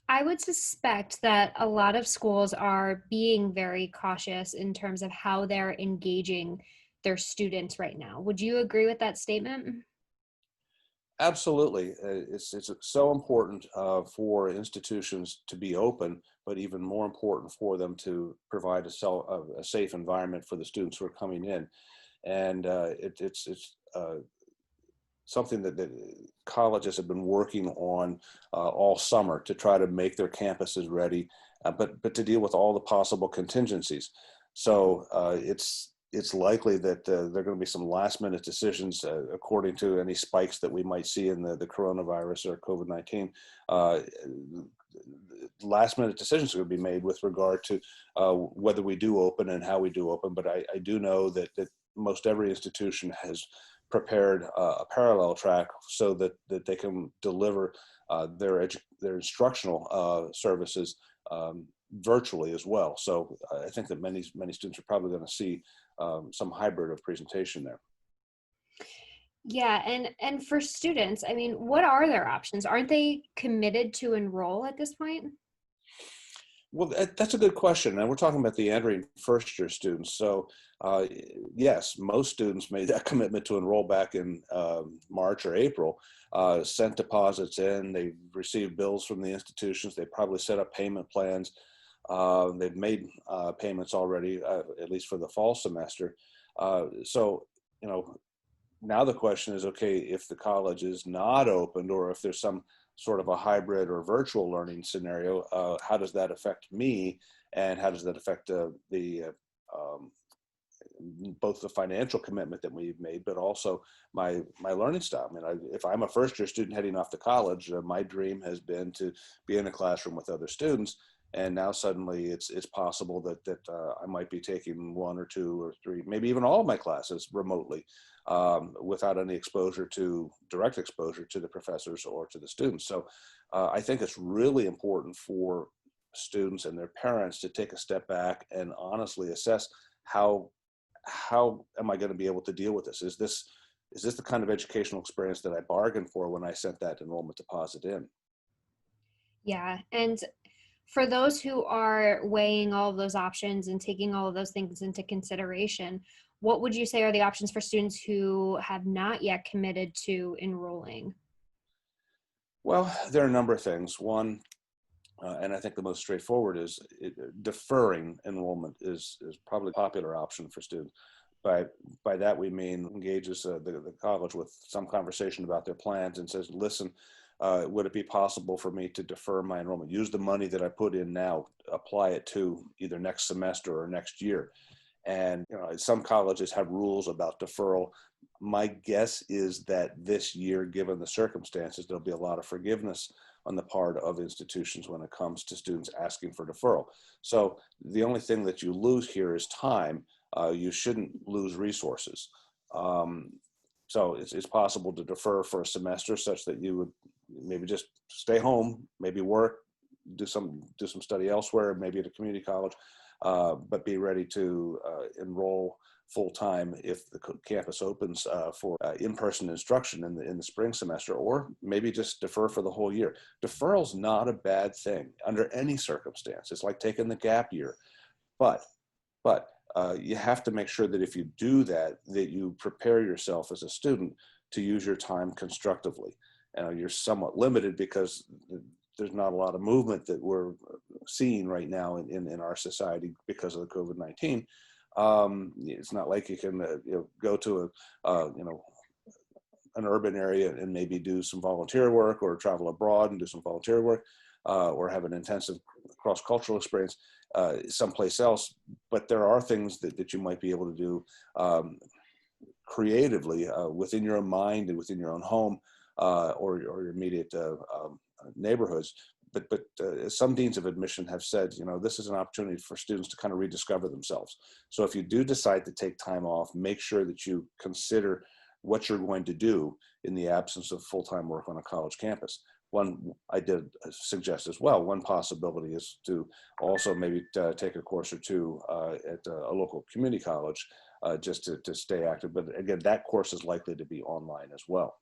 I would suspect that a lot of schools are being very cautious in terms of how they're engaging their students right now. Would you agree with that statement? Absolutely. It's so important for institutions to be open, but even more important for them to provide a safe environment for the students who are coming in. And it's something that colleges have been working on all summer to try to make their campuses ready, but to deal with all the possible contingencies. So it's likely that there are going to be some last minute decisions according to any spikes that we might see in the coronavirus or COVID-19. Uh, Last minute decisions are going to be made with regard to whether we do open and how we do open. But I do know that most every institution has prepared a parallel track so that they can deliver their instructional services virtually as well. So I think that many students are probably going to see some hybrid of presentation there. Yeah, and for students, I mean, what are their options? Aren't they committed to enroll at this point? Well, that's a good question. And we're talking about the entering first year students. So, uh, yes, most students made that commitment to enroll back in March or April, sent deposits in, they received bills from the institutions, they probably set up payment plans. They've made payments already, at least for the fall semester. So, you know, now the question is, okay, if the college is not opened or if there's some sort of a hybrid or virtual learning scenario, how does that affect me, and how does that affect the both the financial commitment that we've made, but also my learning style. I mean, if I'm a first year student heading off to college, my dream has been to be in a classroom with other students, and now suddenly it's possible that I might be taking one or two or three, maybe even all of my classes remotely, without any direct exposure to the professors or to the students. So I think it's really important for students and their parents to take a step back and honestly assess how how am I going to be able to deal with this? Is this the kind of educational experience that I bargained for when I sent that enrollment deposit in? Yeah, and for those who are weighing all of those options and taking all of those things into consideration, what would you say are the options for students who have not yet committed to enrolling? Well, there are a number of things. One, and I think the most straightforward is deferring enrollment is probably a popular option for students. By by that we mean engages the college with some conversation about their plans and says, listen, would it be possible for me to defer my enrollment? Use the money that I put in now, apply it to either next semester or next year. And some colleges have rules about deferral. My guess is that this year, given the circumstances, there'll be a lot of forgiveness on the part of institutions when it comes to students asking for deferral. So the only thing that you lose here is time. You shouldn't lose resources. Um, so it's possible to defer for a semester such that you would maybe just stay home, maybe work, do some study elsewhere, maybe at a community college, but be ready to enroll full time if the campus opens for in-person instruction in the spring semester, or maybe just defer for the whole year. Deferral's not a bad thing under any circumstance. It's like taking the gap year, but you have to make sure that if you do that, that you prepare yourself as a student to use your time constructively. You're somewhat limited because there's not a lot of movement that we're seeing right now in our society because of the COVID-19. It's not like you can go to an urban area and maybe do some volunteer work, or travel abroad and do some volunteer work, or have an intensive cross-cultural experience someplace else. But there are things that you might be able to do creatively within your own mind and within your own home, or your immediate neighborhoods. But some deans of admission have said, this is an opportunity for students to kind of rediscover themselves. So if you do decide to take time off, make sure that you consider what you're going to do in the absence of full-time work on a college campus. One, I did suggest as well, one possibility is to also maybe take a course or two at a local community college, just to stay active. But again, that course is likely to be online as well.